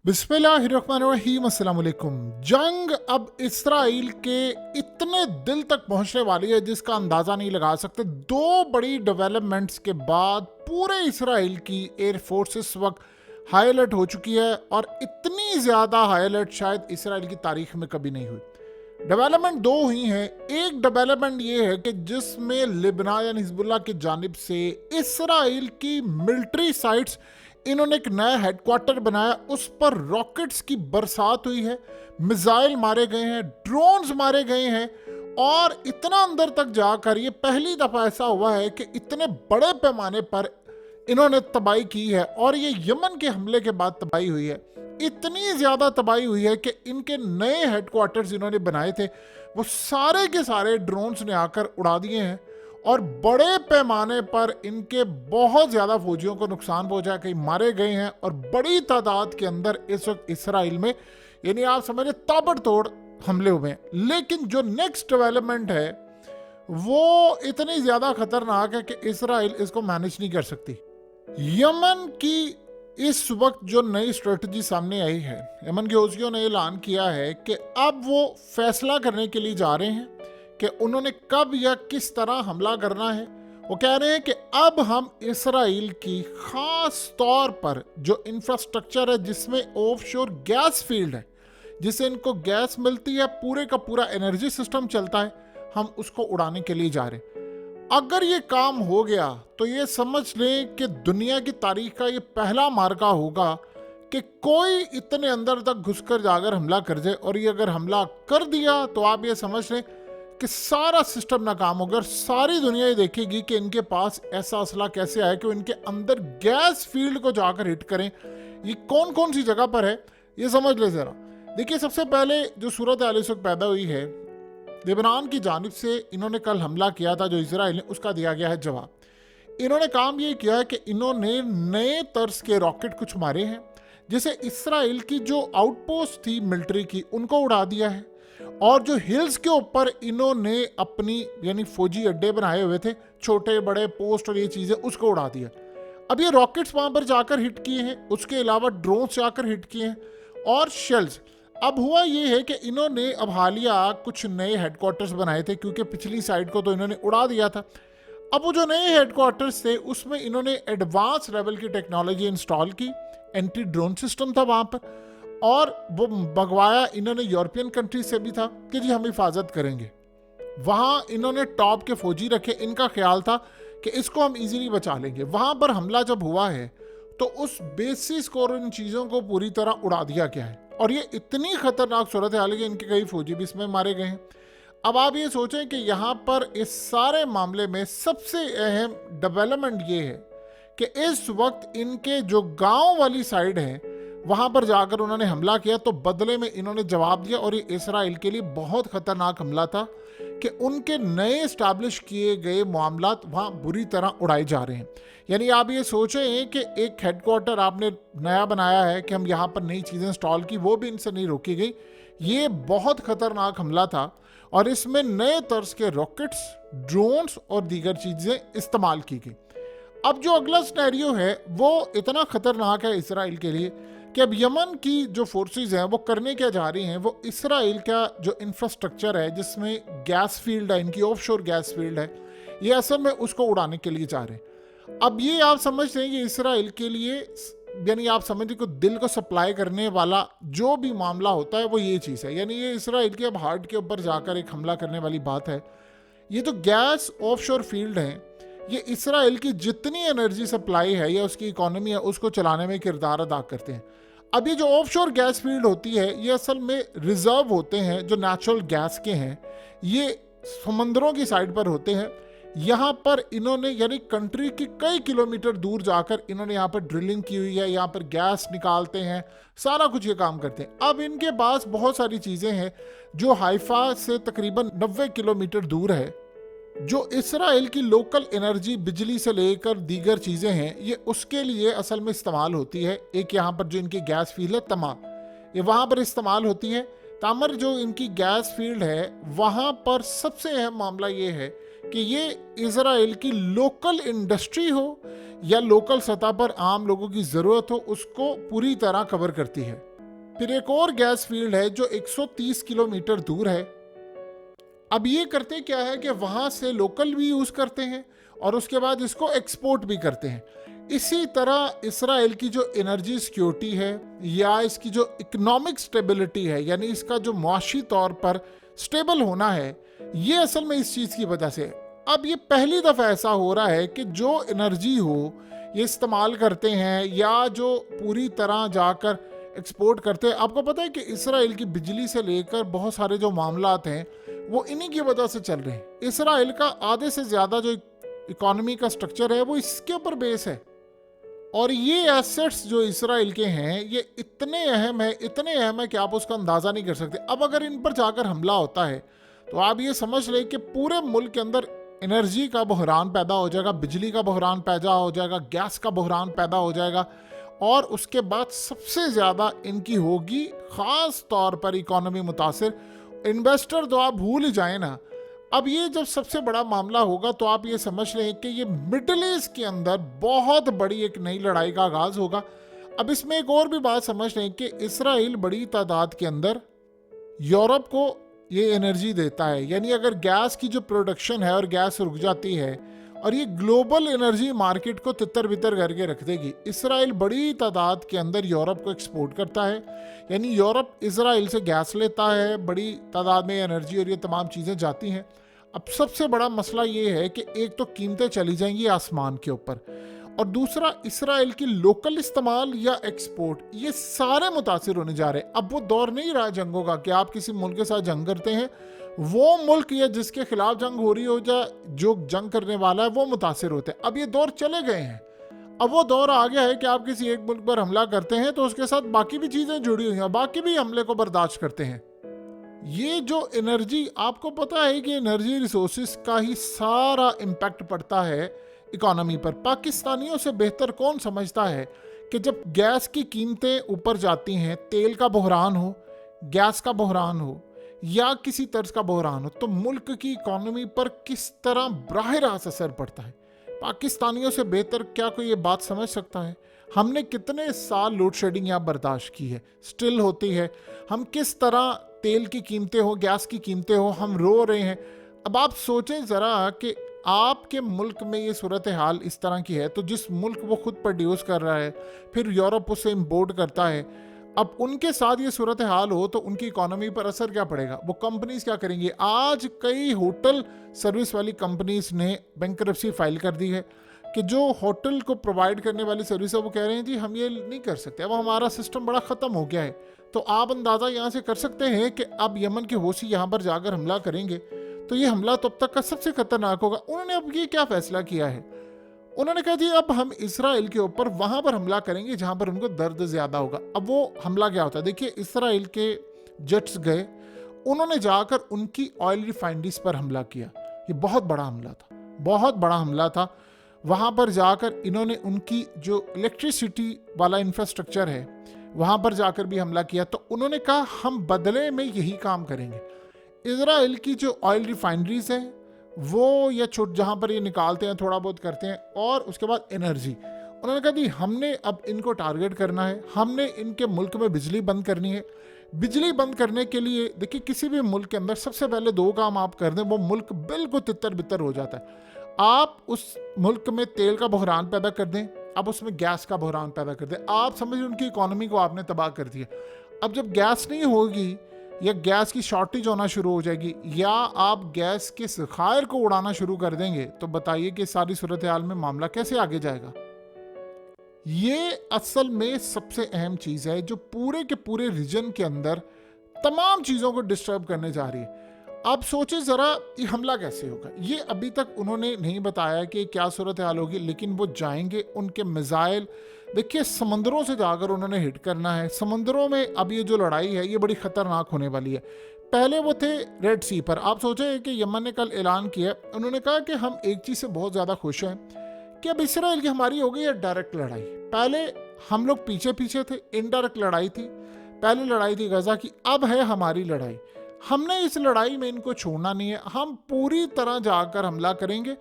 बिस्मिल्लाहिर्रहमानिर्रहीम, अस्सलाम वालेकुम। जंग अब इसराइल के इतने दिल तक पहुंचने वाली है जिसका अंदाजा नहीं लगा सकते। दो बड़ी डेवलपमेंट्स के बाद पूरे इसराइल की एयरफोर्स इस वक्त हाई अलर्ट हो चुकी है और इतनी ज्यादा हाई अलर्ट शायद इसराइल की तारीख में कभी नहीं हुई। डेवलपमेंट दो हुई हैं। एक डेवलपमेंट ये है कि जिसमें लिबनान यानी हिजबुल्लाह की जानिब से इसराइल की मिलिट्री साइट्स इन्होंने एक नया हेडक्वार्टर बनाया, उस पर रॉकेट्स की बरसात हुई है, मिसाइल मारे गए हैं, ड्रोन्स मारे गए हैं और इतना अंदर तक जाकर ये पहली दफा ऐसा हुआ है कि इतने बड़े पैमाने पर इन्होंने तबाही की है। और ये यमन के हमले के बाद तबाही हुई है, इतनी ज्यादा तबाही हुई है कि इनके नए हेडक्वार्टर्स इन्होंने बनाए थे वो सारे के सारे ड्रोन्स ने आकर उड़ा दिए हैं और बड़े पैमाने पर इनके बहुत ज्यादा फौजियों को नुकसान पहुंचा, कई मारे गए हैं और बड़ी तादाद के अंदर इस वक्त इसराइल में यानी आप समझे ताबड़तोड़ हमले हुए हैं। लेकिन जो नेक्स्ट डेवलपमेंट है वो इतनी ज्यादा खतरनाक है कि इसराइल इसको मैनेज नहीं कर सकती। यमन की इस वक्त जो नई स्ट्रेटजी सामने आई है, यमन के हौसियों ने ऐलान किया है कि अब वो फैसला करने के लिए जा रहे हैं कि उन्होंने कब या किस तरह हमला करना है। वो कह रहे हैं कि अब हम इसराइल की खास तौर पर जो इंफ्रास्ट्रक्चर है जिसमें ऑफशोर गैस फील्ड है, जिससे इनको गैस मिलती है, पूरे का पूरा एनर्जी सिस्टम चलता है, हम उसको उड़ाने के लिए जा रहे हैं। अगर ये काम हो गया तो ये समझ लें कि दुनिया की तारीख का ये पहला मार्का होगा कि कोई इतने अंदर तक घुसकर जाकर हमला कर जाए। और ये अगर हमला कर दिया तो आप ये समझ लें कि सारा सिस्टम नाकाम होगा और सारी दुनिया ये देखेगी कि इनके पास ऐसा असला कैसे आया कि वो इनके अंदर गैस फील्ड को जाकर हिट करें। ये कौन कौन सी जगह पर है ये समझ ले जरा। देखिए, सबसे पहले जो सूरत हाल इस वक्त पैदा हुई है, लेबनान की जानिब से इन्होंने कल हमला किया था जो इजराइल ने, उसका दिया गया है जवाब। इन्होंने काम ये किया है कि इन्होंने नए तर्ज के रॉकेट कुछ मारे हैं, जिसे इसराइल की जो आउटपोस्ट थी मिलिट्री की उनको उड़ा दिया है और जो हिल्स के ऊपर इन्होंने अपनी यानी फौजी अड्डे बनाए हुए थे, छोटे बड़े पोस्ट और ये चीजें, उसको उड़ा दिया। अब ये रॉकेट्स वहां पर जाकर हिट किए हैं, उसके अलावा ड्रोन जाकर हिट किए हैं और शेल्स। अब हुआ ये है कि इन्होंने अब हालिया कुछ नए हेडक्वार्टर्स बनाए थे क्योंकि पिछली साइड को तो इन्होंने उड़ा दिया था। अब वो जो नए हेडक्वार्टर्स थे उसमें इन्होंने एडवांस लेवल की टेक्नोलॉजी इंस्टॉल की, एंटी ड्रोन सिस्टम था वहां पर और वो मंगवाया इन्होंने यूरोपियन कंट्री से भी था कि जी हम हिफाजत करेंगे। वहां इन्होंने टॉप के फौजी रखे, इनका ख्याल था कि इसको हम इजीली बचा लेंगे। वहां पर हमला जब हुआ है तो उस बेसिस को और इन चीज़ों को पूरी तरह उड़ा दिया गया है और ये इतनी खतरनाक सूरत हाल है कि इनके कई फौजी भी इसमें मारे गए हैं। अब आप ये सोचें कि यहाँ पर इस सारे मामले में सबसे अहम डेवलपमेंट ये है कि इस वक्त इनके जो गांव वाली साइड है वहां पर जाकर उन्होंने हमला किया, तो बदले में इन्होंने जवाब दिया और ये इसराइल के लिए बहुत खतरनाक हमला था कि उनके नए स्टैब्लिश किए गए मामलात वहां बुरी तरह उड़ाए जा रहे हैं। यानी आप ये सोचें कि एक हेडक्वार्टर आपने नया बनाया है कि हम यहाँ पर नई चीज़ें इंस्टॉल की, वो भी इनसे नहीं रोकी गई। ये बहुत खतरनाक हमला था और इसमें नए तर्ज के रॉकेट्स, ड्रोन्स और दीगर चीज़ें इस्तेमाल की गई। अब जो अगला सिनेरियो है वो इतना खतरनाक है इसराइल के लिए कि अब यमन की जो फोर्सेस हैं वो करने क्या जा रही हैं, वो इसराइल का जो इंफ्रास्ट्रक्चर है जिसमें गैस फील्ड है, इनकी ऑफशोर गैस फील्ड है, ये असल में उसको उड़ाने के लिए जा रहे हैं। अब ये आप समझते हैं कि इसराइल के लिए यानी आप समझिए कि दिल को सप्लाई करने वाला जो भी मामला होता है वो ये चीज़ है। यानी ये इसराइल के अब हार्ट के ऊपर जाकर एक हमला करने वाली बात है। ये तो गैस ऑफशोर फील्ड है, ये इसराइल की जितनी एनर्जी सप्लाई है या उसकी इकोनॉमी है उसको चलाने में किरदार अदा करते हैं। अब ये जो ऑफशोर गैस फील्ड होती है ये असल में रिजर्व होते हैं जो नेचुरल गैस के हैं, ये समंदरों की साइड पर होते हैं। यहाँ पर इन्होंने यानी कंट्री की कई किलोमीटर दूर जाकर इन्होंने यहाँ पर ड्रिलिंग की हुई है, यहाँ पर गैस निकालते हैं, सारा कुछ ये काम करते हैं। अब इनके पास बहुत सारी चीज़ें हैं जो हाइफा से तकरीबन 90 किलोमीटर दूर है, जो इसराइल की लोकल एनर्जी बिजली से लेकर दीगर चीज़ें हैं ये उसके लिए असल में इस्तेमाल होती है। एक यहाँ पर जो इनकी गैस फील्ड है तमा, ये वहाँ पर इस्तेमाल होती है। तामर जो इनकी गैस फील्ड है वहाँ पर सबसे अहम मामला ये है कि ये इजराइल की लोकल इंडस्ट्री हो या लोकल सतह पर आम लोगों की जरूरत हो, उसको पूरी तरह कवर करती है। फिर एक और गैस फील्ड है जो 130 किलोमीटर दूर है। अब ये करते क्या है कि वहां से लोकल भी यूज करते हैं और उसके बाद इसको एक्सपोर्ट भी करते हैं। इसी तरह इसराइल की जो एनर्जी सिक्योरिटी है या इसकी जो इकोनॉमिक स्टेबिलिटी है, यानी इसका जो मुआशी तौर पर स्टेबल होना है, ये असल में इस चीज की वजह से। अब ये पहली दफा ऐसा हो रहा है कि जो एनर्जी हो ये इस्तेमाल करते हैं या जो पूरी तरह जाकर एक्सपोर्ट करते हैं। आपको पता है कि इसराइल की बिजली से लेकर बहुत सारे जो मामलात हैं वो इन्हीं की वजह से चल रहे हैं। इसराइल का आधे से ज्यादा जो इकोनॉमी का स्ट्रक्चर है वो इसके ऊपर बेस है। और ये एसेट्स जो इसराइल के हैं ये इतने अहम है कि आप उसका अंदाजा नहीं कर सकते। अब अगर इन पर जाकर हमला होता है तो आप ये समझ लें कि पूरे मुल्क के अंदर एनर्जी का बहरान पैदा हो जाएगा, बिजली का बहरान पैदा हो जाएगा, गैस का बहरान पैदा हो जाएगा। और उसके बाद सबसे ज़्यादा इनकी होगी ख़ास तौर पर इकोनॉमी मुतासिर। इन्वेस्टर तो आप भूल ही जाए ना। अब ये जब सबसे बड़ा मामला होगा तो आप ये समझ लें कि ये मिडिल ईस्ट के अंदर बहुत बड़ी एक नई लड़ाई का आगाज़ होगा। अब इसमें एक और भी बात समझ लें कि इसराइल बड़ी तादाद के अंदर यूरोप को ये एनर्जी देता है, यानी अगर गैस की जो प्रोडक्शन है और गैस रुक जाती है और ये ग्लोबल एनर्जी मार्केट को तितर बितर करके रख देगी। इसराइल बड़ी तादाद के अंदर यूरोप को एक्सपोर्ट करता है, यानी यूरोप इसराइल से गैस लेता है, बड़ी तादाद में एनर्जी और ये तमाम चीज़ें जाती हैं। अब सबसे बड़ा मसला ये है कि एक तो कीमतें चली जाएंगी आसमान के ऊपर, और दूसरा इसराइल की लोकल इस्तेमाल या एक्सपोर्ट, ये सारे मुतासिर होने जा रहे हैं। अब वो दौर नहीं रहा जंगों का कि आप किसी मुल्क के साथ जंग करते हैं, वो मुल्क या जिसके खिलाफ जंग हो रही हो या जो जंग करने वाला है वो मुतासिर होते हैं। अब ये दौर चले गए हैं। अब वो दौर आ गया है कि आप किसी एक मुल्क पर हमला करते हैं तो उसके साथ बाकी भी चीज़ें जुड़ी हुई हैं, बाकी भी हमले को बर्दाश्त करते हैं। ये जो एनर्जी, आपको पता है कि एनर्जी रिसोर्सेज का ही सारा इम्पैक्ट पड़ता है इकोनॉमी पर। पाकिस्तानियों से बेहतर कौन समझता है कि जब गैस की कीमतें ऊपर जाती हैं, तेल का बहरान हो, गैस का बहरान हो या किसी तर्ज का बहरान हो, तो मुल्क की इकोनॉमी पर किस तरह बराह रास्त असर पड़ता है। पाकिस्तानियों से बेहतर क्या कोई ये बात समझ सकता है? हमने कितने साल लोड शेडिंग यहाँ बर्दाश्त की है, स्टिल होती है। हम किस तरह तेल की कीमतें हो, गैस की कीमतें हो, हम रो रहे हैं। अब आप सोचें ज़रा कि आपके मुल्क में ये सूरत हाल इस तरह की है, तो जिस मुल्क वो खुद प्रोड्यूस कर रहा है, फिर यूरोप उसे इम्पोर्ट करता है, अब उनके साथ ये सूरत हाल हो तो उनकी इकोनॉमी पर असर क्या पड़ेगा? वो कंपनीज क्या करेंगी? आज कई होटल सर्विस वाली कंपनीज ने बैंकरप्सी फाइल कर दी है कि जो होटल को प्रोवाइड करने वाली सर्विस है वो कह रहे हैं जी हम ये नहीं कर सकते, अब हमारा सिस्टम बड़ा ख़त्म हो गया है। तो आप अंदाज़ा यहाँ से कर सकते हैं कि अब यमन के हौसी यहाँ पर जाकर हमला करेंगे तो ये हमला तब तक का सबसे खतरनाक होगा। उन्होंने अब ये क्या फैसला किया है? उन्होंने कहा जी अब हम इसराइल के ऊपर वहां पर हमला करेंगे जहां पर उनको दर्द ज्यादा होगा। अब वो हमला क्या होता है? देखिए, इसराइल के जेट्स गए, उन्होंने जाकर उनकी ऑयल रिफाइनरीज पर हमला किया। ये बहुत बड़ा हमला था, बहुत बड़ा हमला था। वहां पर जाकर इन्होंने उनकी जो इलेक्ट्रिसिटी वाला इंफ्रास्ट्रक्चर है वहां पर जाकर भी हमला किया। तो उन्होंने कहा हम बदले में यही काम करेंगे। इसराइल की जो ऑयल रिफाइनरीज है वो या छोट जहाँ पर ये निकालते हैं थोड़ा बहुत करते हैं, और उसके बाद एनर्जी, उन्होंने कहा जी हमने अब इनको टारगेट करना है, हमने इनके मुल्क में बिजली बंद करनी है। बिजली बंद करने के लिए देखिए किसी भी मुल्क के अंदर सबसे पहले दो काम आप कर दें, वो मुल्क बिल्कुल तितर बितर हो जाता है। आप उस मुल्क में तेल का बहरान पैदा कर दें, आप उसमें गैस का बहरान पैदा कर दें, आप समझिए उनकी इकोनॉमी को आपने तबाह कर दिया। अब जब गैस नहीं होगी या गैस की शॉर्टेज होना शुरू हो जाएगी या आप गैस के ज़खायर को उड़ाना शुरू कर देंगे, तो बताइए कि सारी सूरत हाल में मामला कैसे आगे जाएगा। ये असल में सबसे अहम चीज़ है जो पूरे के पूरे रीजन के अंदर तमाम चीज़ों को डिस्टर्ब करने जा रही है। आप सोचें ज़रा ये हमला कैसे होगा। ये अभी तक उन्होंने नहीं बताया कि क्या सूरत हाल होगी, लेकिन वो जाएंगे, उनके मिसाइल देखिए समंदरों से जाकर उन्होंने हिट करना है। समंदरों में अब ये जो लड़ाई है ये बड़ी ख़तरनाक होने वाली है। पहले वो थे रेड सी पर। आप सोचें कि यमन ने कल ऐलान किया, उन्होंने कहा कि हम एक चीज़ से बहुत ज़्यादा खुश हैं कि अब इसराइल की हमारी हो गई है डायरेक्ट लड़ाई। पहले हम लोग पीछे पीछे थे, इनडायरेक्ट लड़ाई थी। पहले लड़ाई थी गजा की, अब है हमारी लड़ाई। हमने इस लड़ाई में इनको छोड़ना नहीं है, हम पूरी तरह जाकर हमला करेंगे।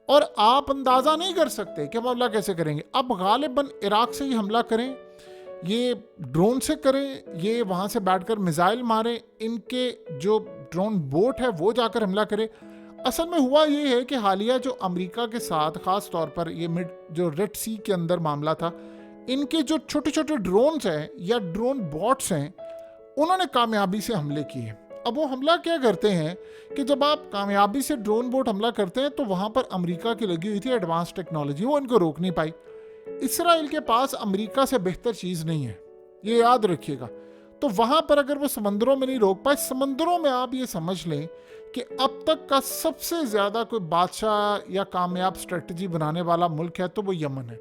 और आप अंदाज़ा नहीं कर सकते कि हम हमला कैसे करेंगे। अब गालिबन इराक से ही हमला करें, ये ड्रोन से करें, ये वहाँ से बैठकर मिसाइल मारें, इनके जो ड्रोन बोट है वो जाकर हमला करें। असल में हुआ ये है कि हालिया जो अमेरिका के साथ ख़ास तौर पर ये मिड जो रेड सी के अंदर मामला था, इनके जो छोटे छोटे ड्रोन्स हैं या ड्रोन बॉट्स हैं, उन्होंने कामयाबी से हमले किए। अब वो हमला क्या करते हैं कि जब आप कामयाबी से ड्रोन बोट हमला करते हैं तो वहाँ पर अमेरिका की लगी हुई थी एडवांस टेक्नोलॉजी, वो इनको रोक नहीं पाई। इसराइल के पास अमेरिका से बेहतर चीज़ नहीं है, ये याद रखिएगा। तो वहाँ पर अगर वो समंदरों में नहीं रोक पाए, समंदरों में आप ये समझ लें कि अब तक का सबसे ज़्यादा कोई बादशाह या कामयाब स्ट्रेटजी बनाने वाला मुल्क है तो वो यमन है।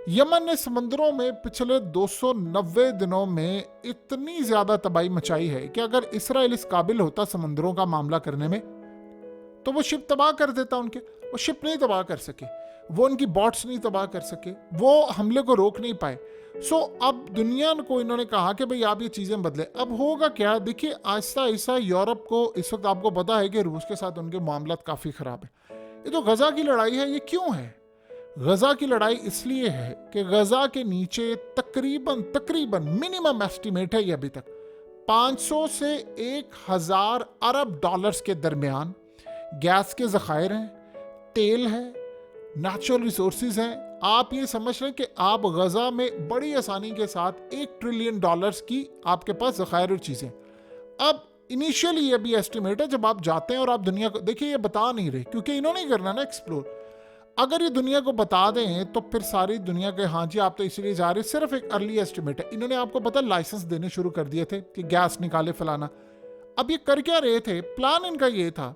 यमन ने समंदरों में पिछले 290 दिनों में इतनी ज़्यादा तबाही मचाई है कि अगर इसराइल इस काबिल होता समंदरों का मामला करने में तो वो शिप तबाह कर देता उनके। वो शिप नहीं तबाह कर सके, वो उनकी बॉट्स नहीं तबाह कर सके, वो हमले को रोक नहीं पाए। अब दुनिया को इन्होंने कहा कि भाई आप ये चीज़ें बदले। अब होगा क्या, देखिए आहिस्ता आहिस्ता यूरोप को इस वक्त आपको पता है कि रूस के साथ उनके मामलात काफ़ी ख़राब है। ये जो गज़ा की लड़ाई है ये क्यों है? गज़ा की लड़ाई इसलिए है कि गज़ा के नीचे तकरीबन मिनिमम एस्टिमेट है ये अभी तक 500 से 1000 अरब डॉलर्स के दरमियान गैस के ज़खायर हैं, तेल है, नेचुरल रिसोर्सेज हैं। आप ये समझ लें कि आप गज़ा में बड़ी आसानी के साथ $1 ट्रिलियन की आपके पास ज़खायर और चीज़ें। अब इनिशियली ये भी एस्टिमेट है, जब आप जाते हैं और आप दुनिया को देखिए, ये बता नहीं रहे क्योंकि इन्होंने ही करना ना एक्सप्लोर। अगर ये दुनिया को बता दें तो फिर सारी दुनिया के हाँ जी आप तो इसलिए जा रहे, सिर्फ एक अर्ली एस्टिमेट है। इन्होंने आपको पता लाइसेंस देने शुरू कर दिए थे कि गैस निकाले फलाना। अब ये कर क्या रहे थे? प्लान इनका ये था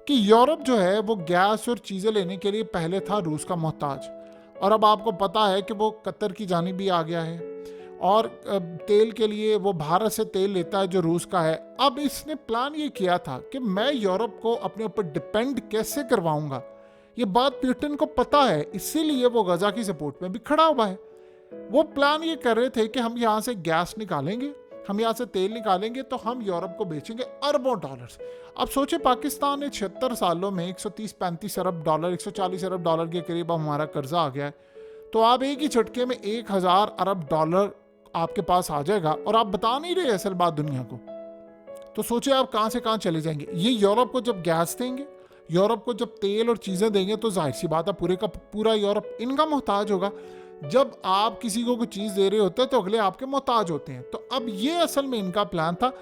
कि यूरोप जो है वो गैस और चीज़ें लेने के लिए पहले था रूस का मोहताज, और अब आपको पता है कि वो कतर की जानिब भी आ गया है, और तेल के लिए वो भारत से तेल लेता है जो रूस का है। अब इसने प्लान ये किया था कि मैं यूरोप को अपने ऊपर डिपेंड कैसे करवाऊंगा। ये बात पुतिन को पता है, इसीलिए वो गज़ा की सपोर्ट में भी खड़ा हुआ है। वो प्लान ये कर रहे थे कि हम यहाँ से गैस निकालेंगे, हम यहाँ से तेल निकालेंगे तो हम यूरोप को बेचेंगे अरबों डॉलर्स। अब सोचे पाकिस्तान ने 76 सालों में 130-135 अरब डॉलर, 140 अरब डॉलर के करीब हमारा कर्जा आ गया है। तो आप एक ही झटके में 1000 अरब डॉलर आपके पास आ जाएगा, और आप बता नहीं रहे असल बात दुनिया को। तो सोचे आप कहाँ से कहाँ चले जाएंगे। ये यूरोप को जब गैस देंगे, यूरोप को जब तेल और चीज़ें देंगे, तो जाहिर सी बात है पूरे का पूरा यूरोप इनका मोहताज होगा। जब आप किसी को कोई चीज़ दे रहे होते हैं तो अगले आपके मोहताज होते हैं। तो अब ये असल में इनका प्लान था।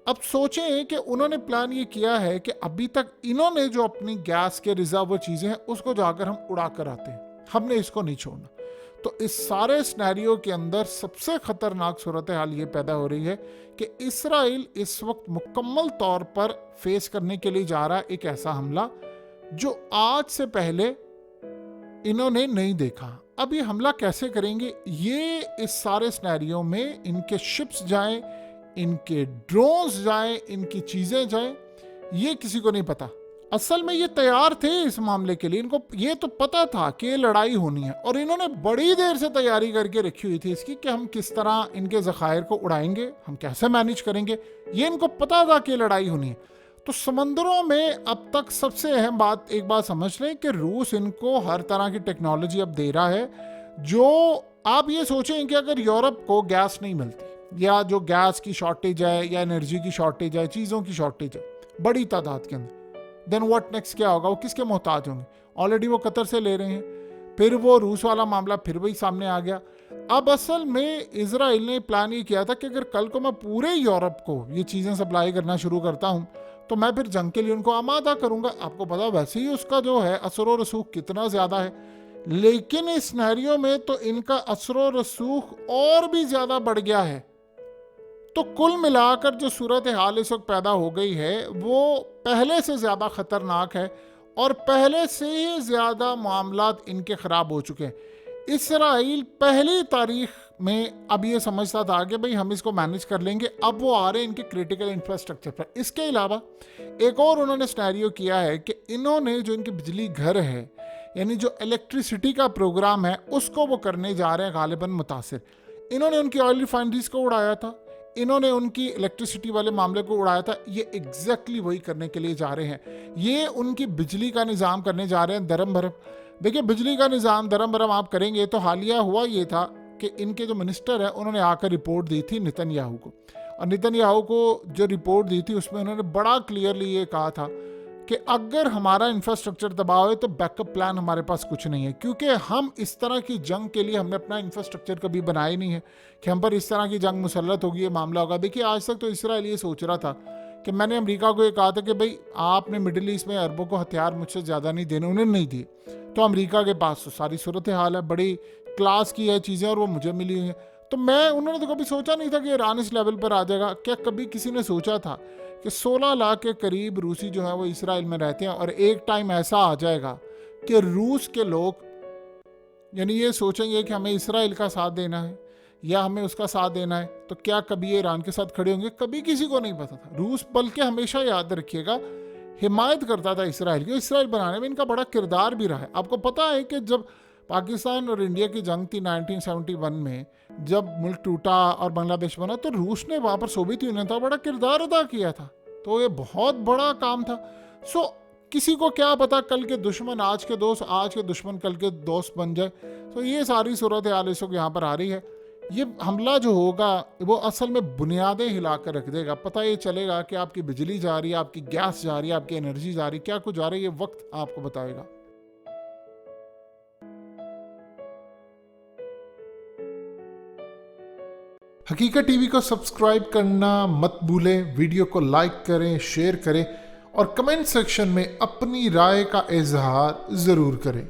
अब सोचें कि उन्होंने प्लान ये किया है कि अभी तक इन्होंने जो अपनी गैस के रिजर्व वो चीज़ें हैं उसको जाकर हम उड़ा कर आते हैं, हमने इसको नहीं छोड़ना। तो इस सारे सिनेरियो के अंदर सबसे ख़तरनाक सूरत हाल ये पैदा हो रही है कि इसराइल इस वक्त मुकम्मल तौर पर फेस करने के लिए जा रहा है एक ऐसा हमला जो आज से पहले इन्होंने नहीं देखा। अब ये हमला कैसे करेंगे, ये इस सारे सिनेरियो में इनके शिप्स जाएं, इनके ड्रोन्स जाएं, इनकी चीज़ें जाएं, ये किसी को नहीं पता। असल में ये तैयार थे इस मामले के लिए, इनको ये तो पता था कि ये लड़ाई होनी है, और इन्होंने बड़ी देर से तैयारी करके रखी हुई थी इसकी कि हम किस तरह इनके ज़खायर को उड़ाएंगे, हम कैसे मैनेज करेंगे। ये इनको पता था कि लड़ाई होनी है। तो समंदरों में अब तक सबसे अहम बात एक बात समझ लें कि रूस इनको हर तरह की टेक्नोलॉजी अब दे रहा है। जो आप ये सोचें कि अगर यूरोप को गैस नहीं मिलती, या जो गैस की शॉर्टेज है, या एनर्जी की शॉर्टेज है, चीज़ों की शॉर्टेज है बड़ी तादाद के अंदर, देन व्हाट नेक्स्ट, क्या होगा? वो किसके मोहताज होंगे? ऑलरेडी वो कतर से ले रहे हैं, फिर वो रूस वाला मामला फिर वही सामने आ गया। अब असल में इजराइल ने प्लान ये किया था कि अगर कल को मैं पूरे यूरोप को ये चीज़ें सप्लाई करना शुरू करता हूँ तो मैं फिर जंग के लिए उनको आमादा करूँगा। आपको पता वैसे ही उसका जो है असर व रसूख कितना ज़्यादा है, लेकिन इस सिनेरियो में तो इनका असर व रसूख और भी ज़्यादा बढ़ गया है। तो कुल मिलाकर जो सूरत हाल इस वक्त पैदा हो गई है वो पहले से ज़्यादा ख़तरनाक है, और पहले से ही ज़्यादा मामलात इनके ख़राब हो चुके हैं। इसराइल पहली तारीख में अब ये समझता था कि भाई हम इसको मैनेज कर लेंगे, अब वो आ रहे हैं इनके क्रिटिकल इंफ्रास्ट्रक्चर पर। इसके अलावा एक और उन्होंने सिनेरियो किया है कि इन्होंने जो इनके बिजली घर है, यानी जो इलेक्ट्रिसिटी का प्रोग्राम है, उसको वो करने जा रहे हैं गालिबन मुतासिर। इन्होंने उनकी ऑयल रिफाइनरीज को उड़ाया था, इन्होंने उनकी इलेक्ट्रिसिटी वाले मामले को उड़ाया था, ये एग्जैक्टली वही करने के लिए जा रहे हैं। ये उनकी बिजली का निज़ाम करने जा रहे हैं धर्म भरम। देखिए, बिजली का निज़ाम धर्म भरम आप करेंगे तो हालिया हुआ ये था कि इनके जो मिनिस्टर है उन्होंने आकर रिपोर्ट दी थी नेतन्याहू को, और नेतन्याहू को जो रिपोर्ट दी थी उसमें उन्होंने बड़ा क्लियरली ये कहा था कि अगर हमारा इंफ्रास्ट्रक्चर दबाव है तो बैकअप प्लान हमारे पास कुछ नहीं है, क्योंकि हम इस तरह की जंग के लिए हमने अपना इंफ्रास्ट्रक्चर कभी बनाया ही नहीं है कि हम पर इस तरह की जंग मुसल्लत होगी, ये मामला होगा। देखिए, आज तक तो इसराइल ये सोच रहा था कि मैंने अमेरिका को ये कहा था कि भाई आपने मिडिल ईस्ट में अरबों को हथियार मुझसे ज़्यादा नहीं देने, उन्हें नहीं दिए, तो अमेरिका के पास तो सारी सूरत हाल है, बड़ी क्लास की है चीज़ें और वो मुझे मिली हुई हैं। तो उन्होंने तो कभी सोचा नहीं था कि ईरान इस लेवल पर आ जाएगा। क्या कभी किसी ने सोचा था कि 16 लाख के करीब रूसी जो है वो इसराइल में रहते हैं और एक टाइम ऐसा आ जाएगा कि रूस के लोग यानी ये सोचेंगे कि हमें इसराइल का साथ देना है या हमें उसका साथ देना है, तो क्या कभी ये ईरान के साथ खड़े होंगे? कभी किसी को नहीं पता था। रूस बल्कि हमेशा याद रखिएगा हिमायत करता था इसराइल की, इसराइल बनाने में इनका बड़ा किरदार भी रहा है। आपको पता है कि जब पाकिस्तान और इंडिया की जंग थी 1971 में, जब मुल्क टूटा और बांग्लादेश बना, तो रूस ने वहाँ पर सोवियत यूनियन था बड़ा किरदार अदा किया था, तो ये बहुत बड़ा काम था। किसी को क्या पता कल के दुश्मन आज के दोस्त, आज के दुश्मन कल के दोस्त बन जाए। तो ये सारी सूरत हाल इस वक्त यहाँ पर आ रही है। ये हमला जो होगा वो असल में बुनियादें हिला कर रख देगा। पता ये चलेगा कि आपकी बिजली जा रही है, आपकी गैस जा रही है, आपकी एनर्जी जा रही है, क्या कुछ जा रही है, ये वक्त आपको बताएगा। हकीकत टीवी को सब्सक्राइब करना मत भूलें, वीडियो को लाइक करें, शेयर करें और कमेंट सेक्शन में अपनी राय का इजहार ज़रूर करें।